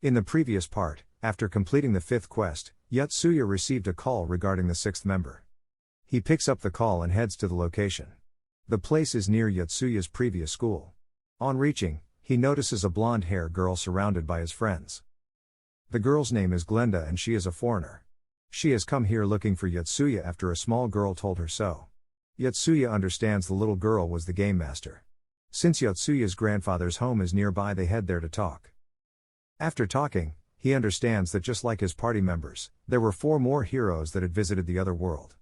In the previous part, after completing the 5th quest, Yotsuya received a call regarding the 6th member. He picks up the call and heads to the location. The place is near Yotsuya's previous school. On reaching, he notices a blonde-haired girl surrounded by his friends. The girl's name is Glenda and she is a foreigner. She has come here looking for Yotsuya after a small girl told her so. Yotsuya understands the little girl was the game master. Since Yotsuya's grandfather's home is nearby, they head there to talk. After talking, he understands that just like his party members, there were 4 more heroes that had visited the other world.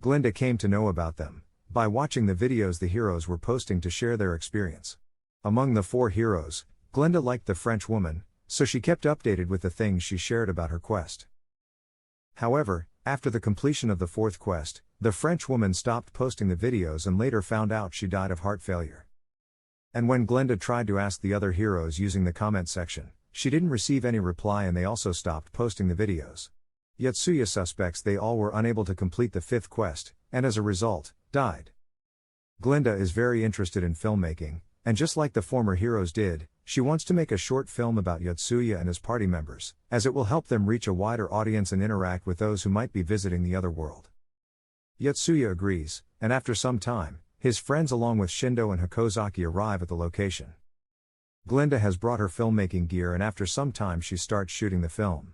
Glenda came to know about them by watching the videos the heroes were posting to share their experience. Among the 4 heroes, Glenda liked the French woman, so she kept updated with the things she shared about her quest. However, after the completion of the 4th quest, the French woman stopped posting the videos and later found out she died of heart failure. And when Glenda tried to ask the other heroes using the comment section, she didn't receive any reply and they also stopped posting the videos. Yotsuya suspects they all were unable to complete the 5th quest, and as a result, died. Glenda is very interested in filmmaking, and just like the former heroes did, she wants to make a short film about Yotsuya and his party members, as it will help them reach a wider audience and interact with those who might be visiting the other world. Yotsuya agrees, and after some time, his friends along with Shindo and Hakozaki arrive at the location. Glenda has brought her filmmaking gear and after some time she starts shooting the film.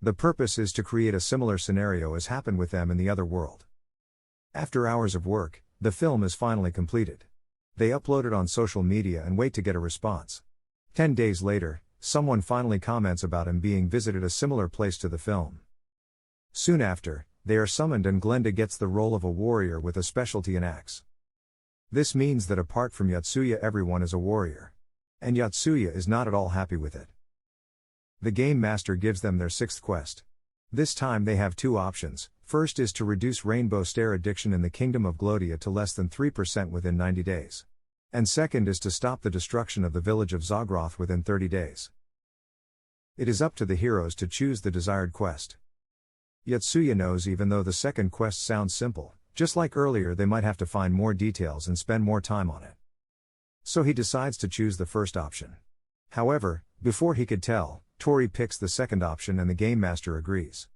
The purpose is to create a similar scenario as happened with them in the other world. After hours of work, the film is finally completed. They upload it on social media and wait to get a response. 10 days later, someone finally comments about him being visited a similar place to the film. Soon after, they are summoned and Glenda gets the role of a warrior with a specialty in axe. This means that apart from Yotsuya everyone is a warrior. And Yotsuya is not at all happy with it. The Game Master gives them their 6th quest. This time they have 2 options. First is to reduce Rainbow Stare addiction in the Kingdom of Glodia to less than 3% within 90 days. And second is to stop the destruction of the village of Zogroth within 30 days. It is up to the heroes to choose the desired quest. Yotsuya knows even though the 2nd quest sounds simple, just like earlier they might have to find more details and spend more time on it. So he decides to choose the first option. However, before he could tell, Tori picks the 2nd option and the Game Master agrees.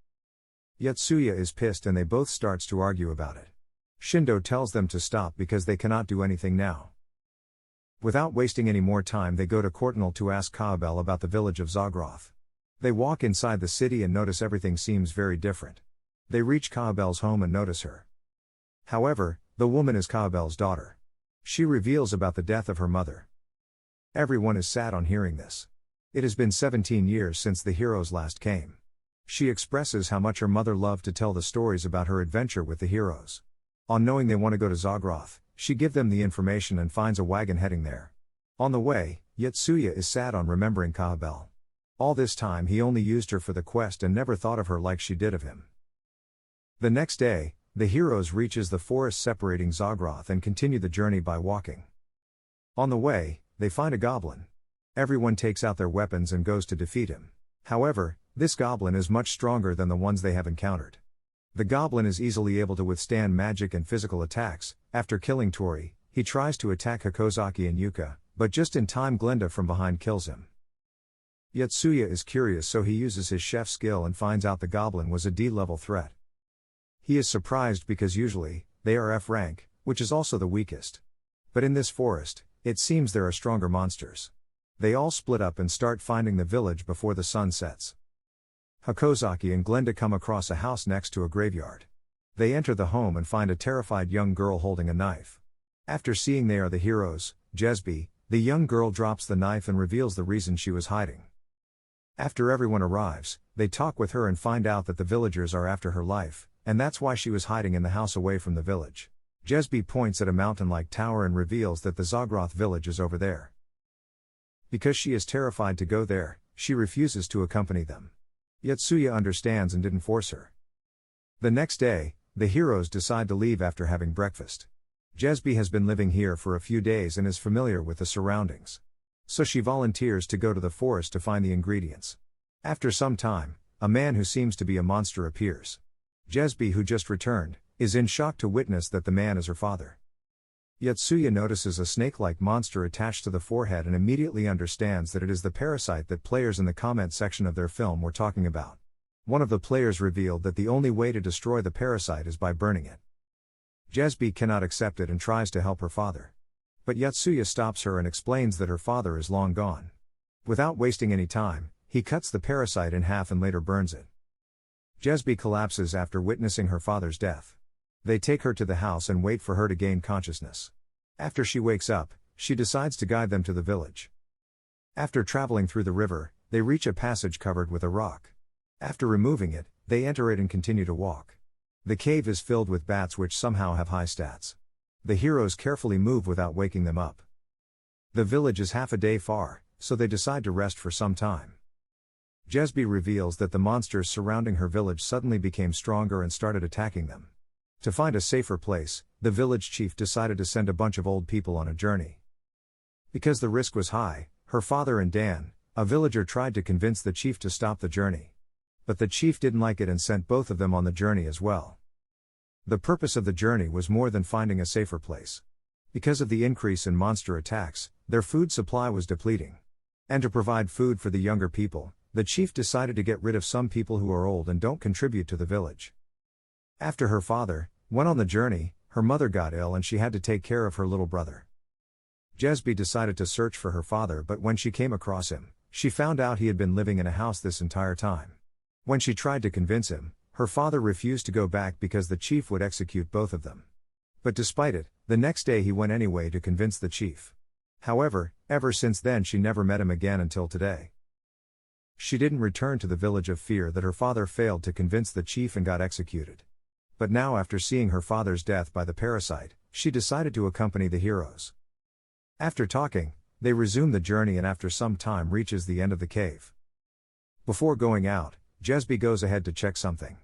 Yotsuya is pissed and they both starts to argue about it. Shindo tells them to stop because they cannot do anything now. Without wasting any more time they go to Cortinal to ask Kaabel about the village of Zogroth. They walk inside the city and notice everything seems very different. They reach Kaabel's home and notice her. However, the woman is Kaabel's daughter. She reveals about the death of her mother. Everyone is sad on hearing this. It has been 17 years since the heroes last came. She expresses how much her mother loved to tell the stories about her adventure with the heroes. On knowing they want to go to Zogroth, she gives them the information and finds a wagon heading there. On the way, Yotsuya is sad on remembering Kaabel. All this time he only used her for the quest and never thought of her like she did of him. The next day, the heroes reaches the forest separating Zogroth and continue the journey by walking. On the way, they find a goblin. Everyone takes out their weapons and goes to defeat him. However, this goblin is much stronger than the ones they have encountered. The goblin is easily able to withstand magic and physical attacks. After killing Tori, he tries to attack Hakozaki and Yuka, but just in time Glenda from behind kills him. Yotsuya is curious so he uses his chef skill and finds out the goblin was a D-level threat. He is surprised because usually, they are F rank, which is also the weakest. But in this forest, it seems there are stronger monsters. They all split up and start finding the village before the sun sets. Hakozaki and Glenda come across a house next to a graveyard. They enter the home and find a terrified young girl holding a knife. After seeing they are the heroes, Jesby, the young girl drops the knife and reveals the reason she was hiding. After everyone arrives, they talk with her and find out that the villagers are after her life, and that's why she was hiding in the house away from the village. Jesby points at a mountain-like tower and reveals that the Zogroth village is over there. Because she is terrified to go there, she refuses to accompany them. Yotsuya understands and didn't force her. The next day, the heroes decide to leave after having breakfast. Jesby has been living here for a few days and is familiar with the surroundings. So she volunteers to go to the forest to find the ingredients. After some time, a man who seems to be a monster appears. Jesby, who just returned, is in shock to witness that the man is her father. Yotsuya notices a snake-like monster attached to the forehead and immediately understands that it is the parasite that players in the comment section of their film were talking about. One of the players revealed that the only way to destroy the parasite is by burning it. Jesby cannot accept it and tries to help her father. But Yotsuya stops her and explains that her father is long gone. Without wasting any time, he cuts the parasite in half and later burns it. Jesby collapses after witnessing her father's death. They take her to the house and wait for her to gain consciousness. After she wakes up, she decides to guide them to the village. After traveling through the river, they reach a passage covered with a rock. After removing it, they enter it and continue to walk. The cave is filled with bats which somehow have high stats. The heroes carefully move without waking them up. The village is half a day far, so they decide to rest for some time. Jesby reveals that the monsters surrounding her village suddenly became stronger and started attacking them. To find a safer place, the village chief decided to send a bunch of old people on a journey. Because the risk was high, her father and Dan, a villager, tried to convince the chief to stop the journey. But the chief didn't like it and sent both of them on the journey as well. The purpose of the journey was more than finding a safer place. Because of the increase in monster attacks, their food supply was depleting. And to provide food for the younger people, the chief decided to get rid of some people who are old and don't contribute to the village. After her father went on the journey, her mother got ill and she had to take care of her little brother. Jesby decided to search for her father, but when she came across him, she found out he had been living in a house this entire time. When she tried to convince him, her father refused to go back because the chief would execute both of them. But despite it, the next day he went anyway to convince the chief. However, ever since then she never met him again until today. She didn't return to the village of fear that her father failed to convince the chief and got executed. But now, after seeing her father's death by the parasite, she decided to accompany the heroes. After talking, they resume the journey and after some time reaches the end of the cave. Before going out, Jesby goes ahead to check something.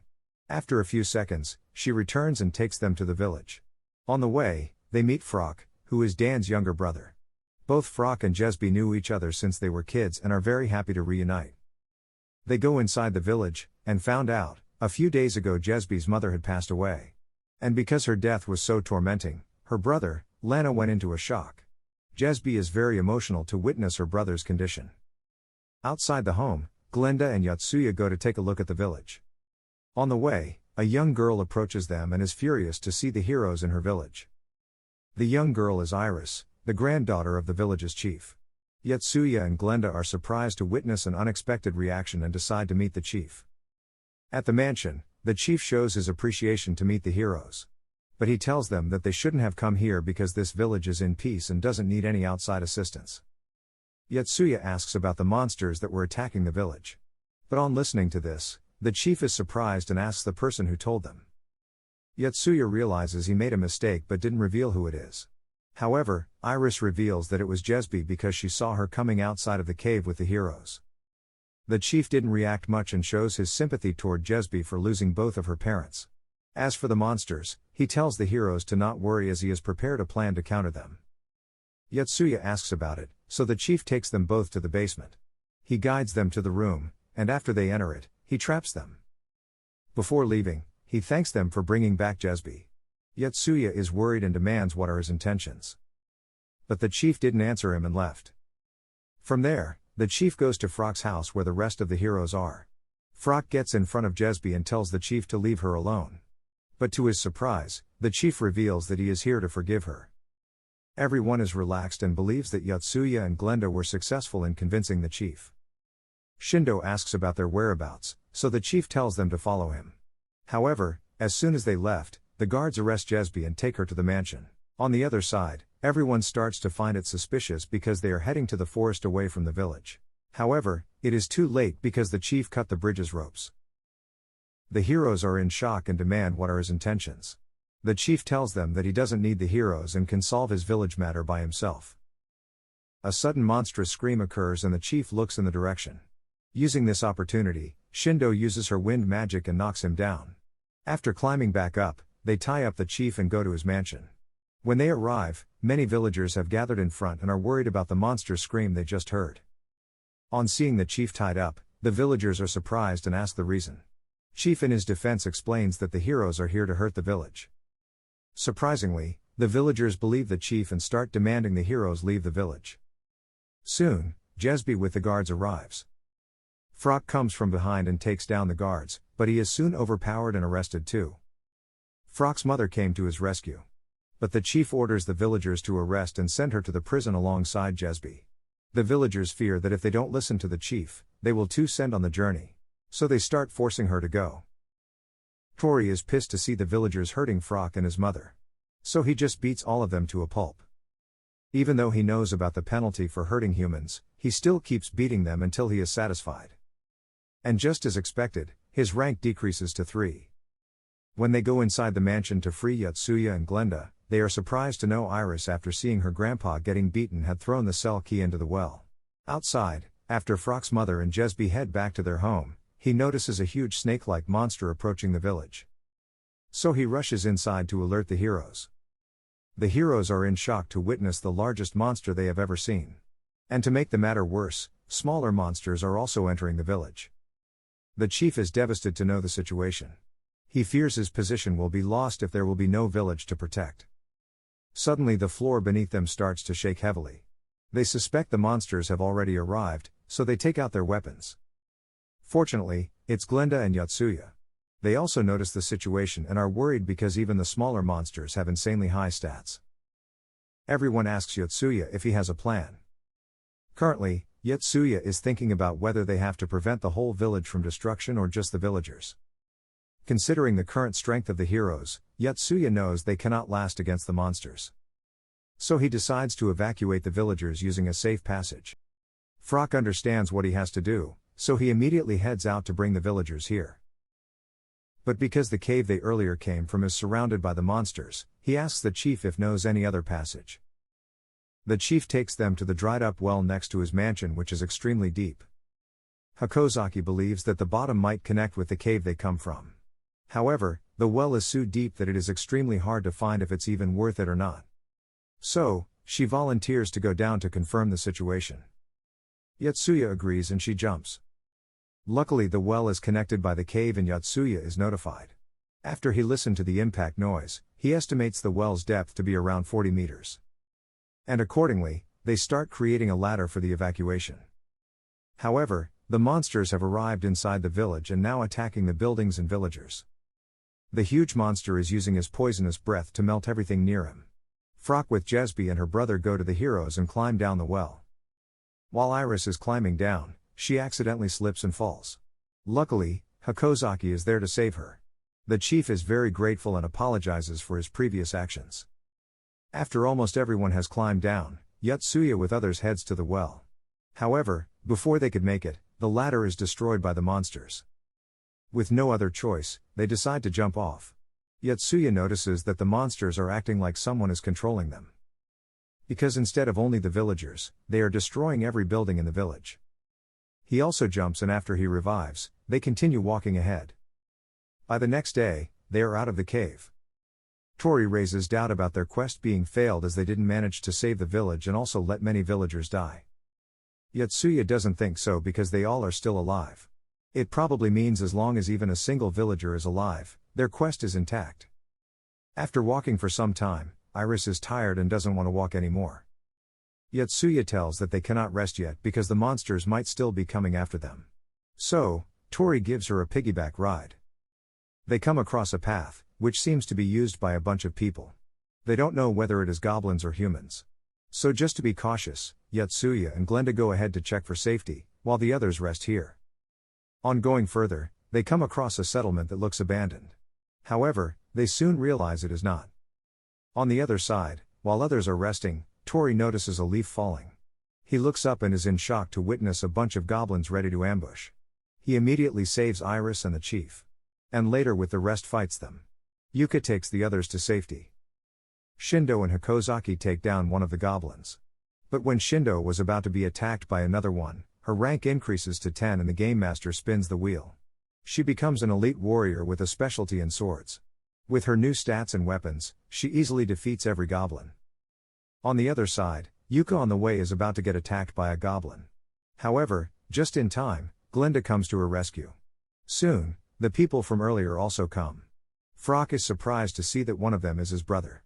After a few seconds, she returns and takes them to the village. On the way, they meet Frock, who is Dan's younger brother. Both Frock and Jesby knew each other since they were kids and are very happy to reunite. They go inside the village, and found out, a few days ago Jesby's mother had passed away. And because her death was so tormenting, her brother, Lana, went into a shock. Jesby is very emotional to witness her brother's condition. Outside the home, Glenda and Yotsuya go to take a look at the village. On the way, a young girl approaches them and is furious to see the heroes in her village. The young girl is Iris, the granddaughter of the village's chief. Yotsuya and Glenda are surprised to witness an unexpected reaction and decide to meet the chief. At the mansion, the chief shows his appreciation to meet the heroes. But he tells them that they shouldn't have come here because this village is in peace and doesn't need any outside assistance. Yotsuya asks about the monsters that were attacking the village. But on listening to this, the chief is surprised and asks the person who told them. Yotsuya realizes he made a mistake but didn't reveal who it is. However, Iris reveals that it was Jesby because she saw her coming outside of the cave with the heroes. The chief didn't react much and shows his sympathy toward Jesby for losing both of her parents. As for the monsters, he tells the heroes to not worry as he has prepared a plan to counter them. Yotsuya asks about it, so the chief takes them both to the basement. He guides them to the room, and after they enter it, he traps them. Before leaving, he thanks them for bringing back Jesby. Yotsuya is worried and demands what are his intentions. But the chief didn't answer him and left. From there, the chief goes to Frock's house where the rest of the heroes are. Frock gets in front of Jesby and tells the chief to leave her alone. But to his surprise, the chief reveals that he is here to forgive her. Everyone is relaxed and believes that Yotsuya and Glenda were successful in convincing the chief. Shindo asks about their whereabouts, so the chief tells them to follow him. However, as soon as they left, the guards arrest Jesby and take her to the mansion. On the other side, everyone starts to find it suspicious because they are heading to the forest away from the village. However, it is too late because the chief cut the bridge's ropes. The heroes are in shock and demand what are his intentions. The chief tells them that he doesn't need the heroes and can solve his village matter by himself. A sudden monstrous scream occurs and the chief looks in the direction. Using this opportunity, Shindo uses her wind magic and knocks him down. After climbing back up, they tie up the chief and go to his mansion. When they arrive, many villagers have gathered in front and are worried about the monster scream they just heard. On seeing the chief tied up, the villagers are surprised and ask the reason. Chief in his defense explains that the heroes are here to hurt the village. Surprisingly, The villagers believe the chief and start demanding the heroes leave the village. Soon, Jesby with the guards arrives. Frock comes from behind and takes down the guards, but he is soon overpowered and arrested too. Frock's mother came to his rescue. But the chief orders the villagers to arrest and send her to the prison alongside Jesby. The villagers fear that if they don't listen to the chief, they will too send on the journey. So they start forcing her to go. Tori is pissed to see the villagers hurting Frock and his mother. So he just beats all of them to a pulp. Even though he knows about the penalty for hurting humans, he still keeps beating them until he is satisfied. And just as expected, his rank decreases to 3. When they go inside the mansion to free Yotsuya and Glenda, they are surprised to know Iris, after seeing her grandpa getting beaten, had thrown the cell key into the well. Outside, after Frock's mother and Jesby head back to their home, he notices a huge snake-like monster approaching the village. So he rushes inside to alert the heroes. The heroes are in shock to witness the largest monster they have ever seen. And to make the matter worse, smaller monsters are also entering the village. The chief is devastated to know the situation. He fears his position will be lost if there will be no village to protect. Suddenly the floor beneath them starts to shake heavily. They suspect the monsters have already arrived, so they take out their weapons. Fortunately, it's Glenda and Yotsuya. They also notice the situation and are worried because even the smaller monsters have insanely high stats. Everyone asks Yotsuya if he has a plan. Currently, Yotsuya is thinking about whether they have to prevent the whole village from destruction or just the villagers. Considering the current strength of the heroes, Yotsuya knows they cannot last against the monsters. So he decides to evacuate the villagers using a safe passage. Frock understands what he has to do, so he immediately heads out to bring the villagers here. But because the cave they earlier came from is surrounded by the monsters, he asks the chief if knows any other passage. The chief takes them to the dried-up well next to his mansion, which is extremely deep. Hakozaki believes that the bottom might connect with the cave they come from. However, the well is so deep that it is extremely hard to find if it's even worth it or not. So, she volunteers to go down to confirm the situation. Yotsuya agrees and she jumps. Luckily the well is connected by the cave and Yotsuya is notified. After he listened to the impact noise, he estimates the well's depth to be around 40 meters. And accordingly, they start creating a ladder for the evacuation. However, the monsters have arrived inside the village and now attacking the buildings and villagers. The huge monster is using his poisonous breath to melt everything near him. Frock with Jesby and her brother go to the heroes and climb down the well. While Iris is climbing down, she accidentally slips and falls. Luckily, Hakozaki is there to save her. The chief is very grateful and apologizes for his previous actions. After almost everyone has climbed down, Yotsuya with others heads to the well. However, before they could make it, the ladder is destroyed by the monsters. With no other choice, they decide to jump off. Yotsuya notices that the monsters are acting like someone is controlling them. Because instead of only the villagers, they are destroying every building in the village. He also jumps, and after he revives, they continue walking ahead. By the next day, they are out of the cave. Tori raises doubt about their quest being failed as they didn't manage to save the village and also let many villagers die. Yotsuya doesn't think so because they all are still alive. It probably means as long as even a single villager is alive, their quest is intact. After walking for some time, Iris is tired and doesn't want to walk anymore. Yotsuya tells that they cannot rest yet because the monsters might still be coming after them. So, Tori gives her a piggyback ride. They come across a path, which seems to be used by a bunch of people. They don't know whether it is goblins or humans. So just to be cautious, Yotsuya and Glenda go ahead to check for safety, while the others rest here. On going further, they come across a settlement that looks abandoned. However, they soon realize it is not. On the other side, while others are resting, Tori notices a leaf falling. He looks up and is in shock to witness a bunch of goblins ready to ambush. He immediately saves Iris and the chief. And later with the rest fights them. Yuka takes the others to safety. Shindo and Hakozaki take down one of the goblins. But when Shindo was about to be attacked by another one, her rank increases to 10 and the game master spins the wheel. She becomes an elite warrior with a specialty in swords. With her new stats and weapons, she easily defeats every goblin. On the other side, Yuka on the way is about to get attacked by a goblin. However, just in time, Glenda comes to her rescue. Soon, the people from earlier also come. Frock is surprised to see that one of them is his brother.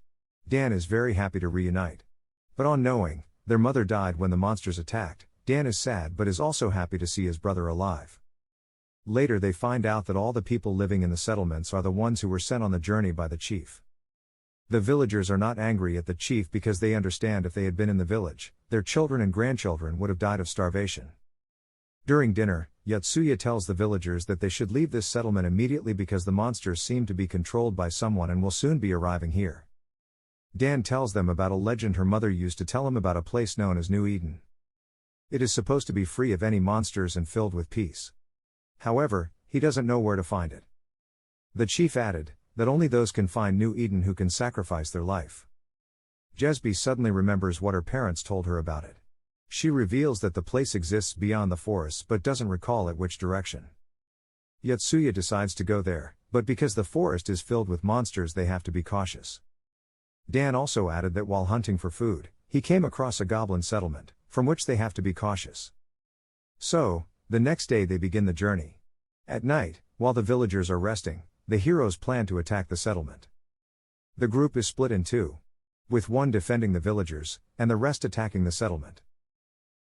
Dan is very happy to reunite. But on knowing their mother died when the monsters attacked, Dan is sad but is also happy to see his brother alive. Later they find out that all the people living in the settlements are the ones who were sent on the journey by the chief. The villagers are not angry at the chief because they understand if they had been in the village, their children and grandchildren would have died of starvation. During dinner, Yotsuya tells the villagers that they should leave this settlement immediately because the monsters seem to be controlled by someone and will soon be arriving here. Dan tells them about a legend her mother used to tell him about a place known as New Eden. It is supposed to be free of any monsters and filled with peace. However, he doesn't know where to find it. The chief added that only those can find New Eden who can sacrifice their life. Jesby suddenly remembers what her parents told her about it. She reveals that the place exists beyond the forests but doesn't recall at which direction. Yotsuya decides to go there, but because the forest is filled with monsters they have to be cautious. Dan also added that while hunting for food, he came across a goblin settlement, from which they have to be cautious. So, the next day they begin the journey. At night, while the villagers are resting, the heroes plan to attack the settlement. The group is split in two, with one defending the villagers, and the rest attacking the settlement.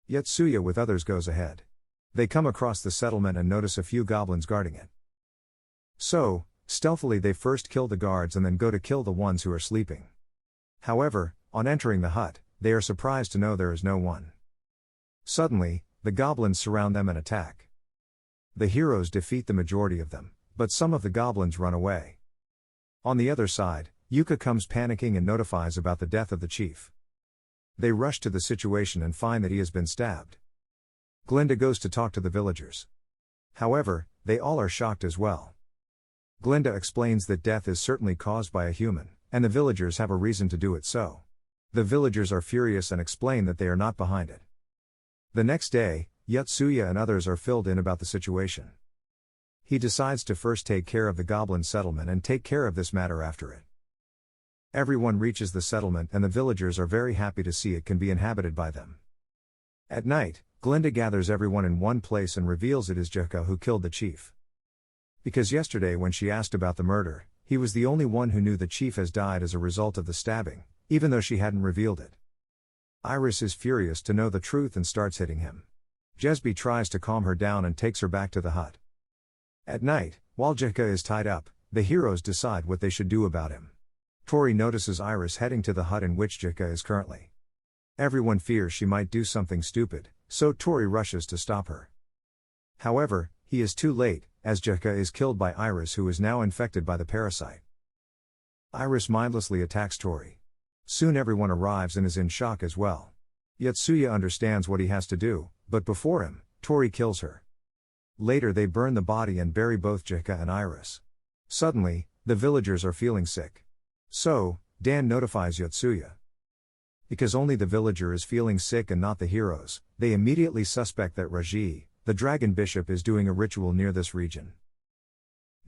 Yotsuya with others goes ahead. They come across the settlement and notice a few goblins guarding it. So, stealthily they first kill the guards and then go to kill the ones who are sleeping. However, on entering the hut, they are surprised to know there is no one. Suddenly, the goblins surround them and attack. The heroes defeat the majority of them, but some of the goblins run away. On the other side, Yuka comes panicking and notifies about the death of the chief. They rush to the situation and find that he has been stabbed. Glinda goes to talk to the villagers. However, they all are shocked as well. Glinda explains that death is certainly caused by a human, and the villagers have a reason to do it so. The villagers are furious and explain that they are not behind it. The next day, Yotsuya and others are filled in about the situation. He decides to first take care of the goblin settlement and take care of this matter after it. Everyone reaches the settlement and the villagers are very happy to see it can be inhabited by them. At night, Glinda gathers everyone in one place and reveals it is Jika who killed the chief. Because yesterday when she asked about the murder, he was the only one who knew the chief has died as a result of the stabbing, even though she hadn't revealed it. Iris is furious to know the truth and starts hitting him. Jesby tries to calm her down and takes her back to the hut. At night, while Jika is tied up, the heroes decide what they should do about him. Tori notices Iris heading to the hut in which Jika is currently. Everyone fears she might do something stupid, so Tori rushes to stop her. However, he is too late, as Jika is killed by Iris who is now infected by the parasite. Iris mindlessly attacks Tori. Soon everyone arrives and is in shock as well. Yotsuya understands what he has to do, but before him, Tori kills her. Later they burn the body and bury both Jika and Iris. Suddenly, the villagers are feeling sick. So, Dan notifies Yotsuya. Because only the villager is feeling sick and not the heroes, they immediately suspect that Raji, the dragon bishop, is doing a ritual near this region.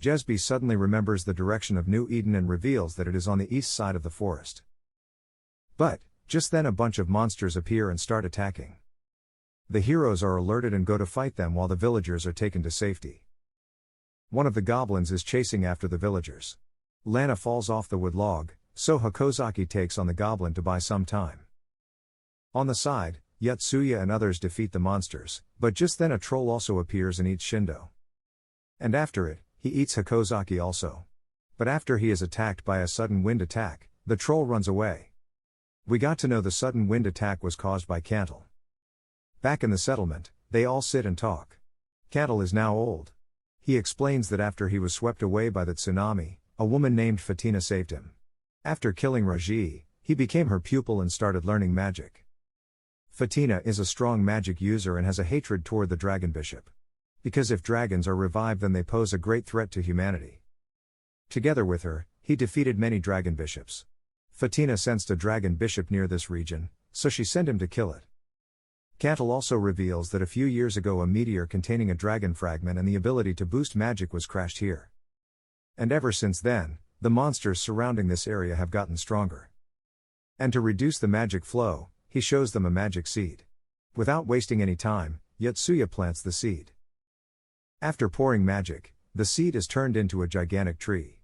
Jesby suddenly remembers the direction of New Eden and reveals that it is on the east side of the forest. But, just then a bunch of monsters appear and start attacking. The heroes are alerted and go to fight them while the villagers are taken to safety. One of the goblins is chasing after the villagers. Lana falls off the wood log, so Hakozaki takes on the goblin to buy some time. On the side, Yotsuya and others defeat the monsters, but just then a troll also appears and eats Shindo. And after it, he eats Hakozaki also. But after he is attacked by a sudden wind attack, the troll runs away. We got to know the sudden wind attack was caused by Cantle. Back in the settlement, they all sit and talk. Cantle is now old. He explains that after he was swept away by the tsunami, a woman named Fatina saved him. After killing Raji, he became her pupil and started learning magic. Fatina is a strong magic user and has a hatred toward the dragon bishop. Because if dragons are revived then they pose a great threat to humanity. Together with her, he defeated many dragon bishops. Fatina sensed a dragon bishop near this region, so she sent him to kill it. Cantle also reveals that a few years ago a meteor containing a dragon fragment and the ability to boost magic was crashed here. And ever since then, the monsters surrounding this area have gotten stronger. And to reduce the magic flow, he shows them a magic seed. Without wasting any time, Yotsuya plants the seed. After pouring magic, the seed is turned into a gigantic tree.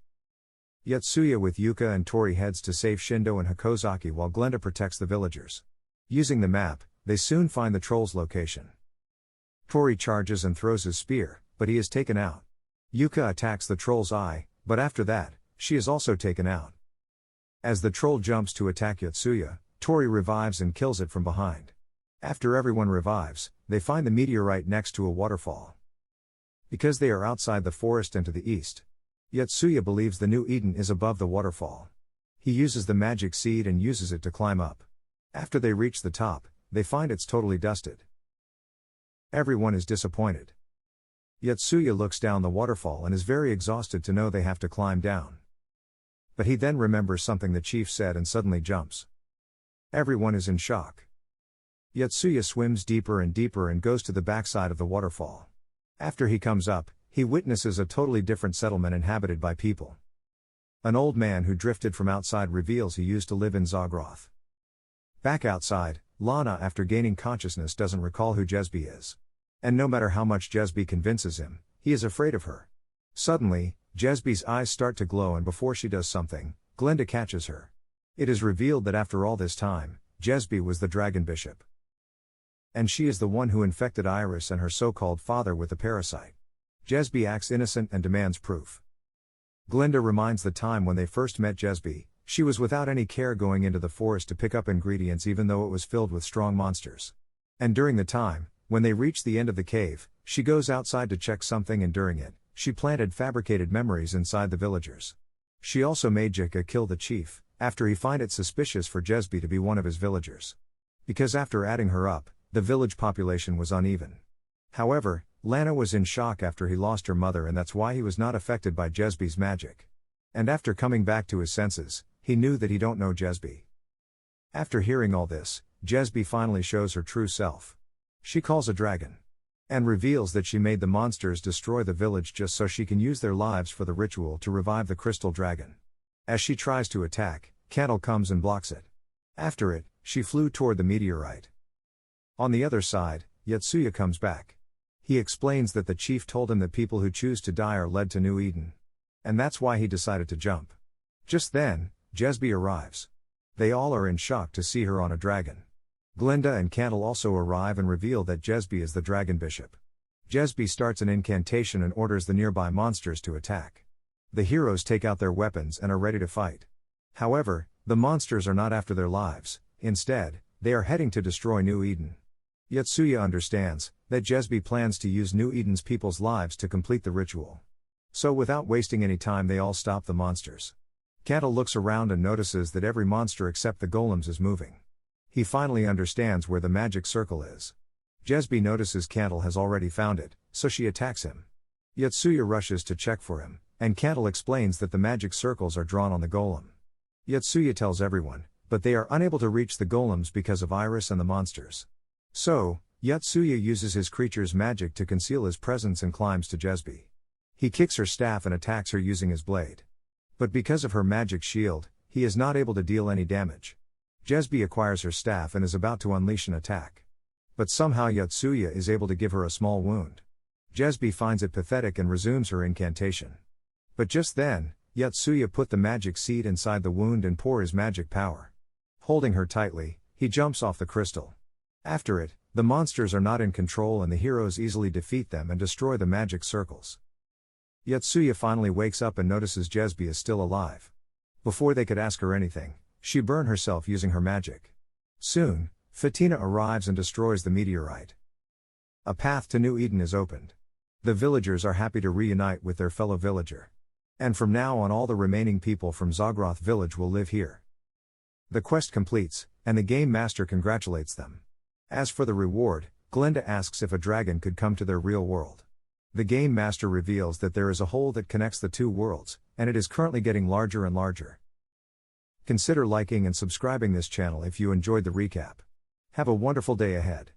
Yotsuya with Yuka and Tori heads to save Shindo and Hakozaki while Glenda protects the villagers. Using the map, they soon find the troll's location. Tori charges and throws his spear, but he is taken out. Yuka attacks the troll's eye, but after that, she is also taken out. As the troll jumps to attack Yotsuya, Tori revives and kills it from behind. After everyone revives, they find the meteorite next to a waterfall. Because they are outside the forest and to the east, Yotsuya believes the New Eden is above the waterfall. He uses the magic seed and uses it to climb up. After they reach the top, they find it's totally dusted. Everyone is disappointed. Yotsuya looks down the waterfall and is very exhausted to know they have to climb down. But he then remembers something the chief said and suddenly jumps. Everyone is in shock. Yotsuya swims deeper and deeper and goes to the backside of the waterfall. After he comes up, he witnesses a totally different settlement inhabited by people. An old man who drifted from outside reveals he used to live in Zogroth. Back outside, Lana, after gaining consciousness, doesn't recall who Jesby is. And no matter how much Jesby convinces him, he is afraid of her. Suddenly, Jesby's eyes start to glow, and before she does something, Glenda catches her. It is revealed that after all this time, Jesby was the Dragon Bishop. And she is the one who infected Iris and her so-called father with the parasite. Jesby acts innocent and demands proof. Glenda reminds the time when they first met Jesby. She was without any care going into the forest to pick up ingredients even though it was filled with strong monsters. And during the time, when they reach the end of the cave, she goes outside to check something, and during it, she planted fabricated memories inside the villagers. She also made Jika kill the chief, after he find it suspicious for Jesby to be one of his villagers. Because after adding her up, the village population was uneven. However, Lana was in shock after he lost her mother, and that's why he was not affected by Jesby's magic. And after coming back to his senses, he knew that he don't know Jesby. After hearing all this, Jesby finally shows her true self. She calls a dragon. And reveals that she made the monsters destroy the village just so she can use their lives for the ritual to revive the crystal dragon. As she tries to attack, Candle comes and blocks it. After it, she flew toward the meteorite. On the other side, Yotsuya comes back. He explains that the chief told him that people who choose to die are led to New Eden. And that's why he decided to jump. Just then, Jesby arrives. They all are in shock to see her on a dragon. Glenda and Candle also arrive and reveal that Jesby is the Dragon Bishop. Jesby starts an incantation and orders the nearby monsters to attack. The heroes take out their weapons and are ready to fight. However, the monsters are not after their lives. Instead, they are heading to destroy New Eden. Yotsuya understands that Jesby plans to use New Eden's people's lives to complete the ritual. So without wasting any time, they all stop the monsters. Candle looks around and notices that every monster except the golems is moving. He finally understands where the magic circle is. Jesby notices Candle has already found it, so she attacks him. Yotsuya rushes to check for him, and Candle explains that the magic circles are drawn on the golem. Yotsuya tells everyone, but they are unable to reach the golems because of Iris and the monsters. So, Yotsuya uses his creature's magic to conceal his presence and climbs to Jesby. He kicks her staff and attacks her using his blade. But because of her magic shield, he is not able to deal any damage. Jesby acquires her staff and is about to unleash an attack. But somehow Yotsuya is able to give her a small wound. Jesby finds it pathetic and resumes her incantation. But just then, Yotsuya put the magic seed inside the wound and pour his magic power. Holding her tightly, he jumps off the crystal. After it, the monsters are not in control and the heroes easily defeat them and destroy the magic circles. Yotsuya finally wakes up and notices Jesby is still alive. Before they could ask her anything, she burned herself using her magic. Soon, Fatina arrives and destroys the meteorite. A path to New Eden is opened. The villagers are happy to reunite with their fellow villager. And from now on, all the remaining people from Zogroth village will live here. The quest completes, and the game master congratulates them. As for the reward, Glenda asks if a dragon could come to their real world. The game master reveals that there is a hole that connects the two worlds, and it is currently getting larger and larger. Consider liking and subscribing this channel if you enjoyed the recap. Have a wonderful day ahead.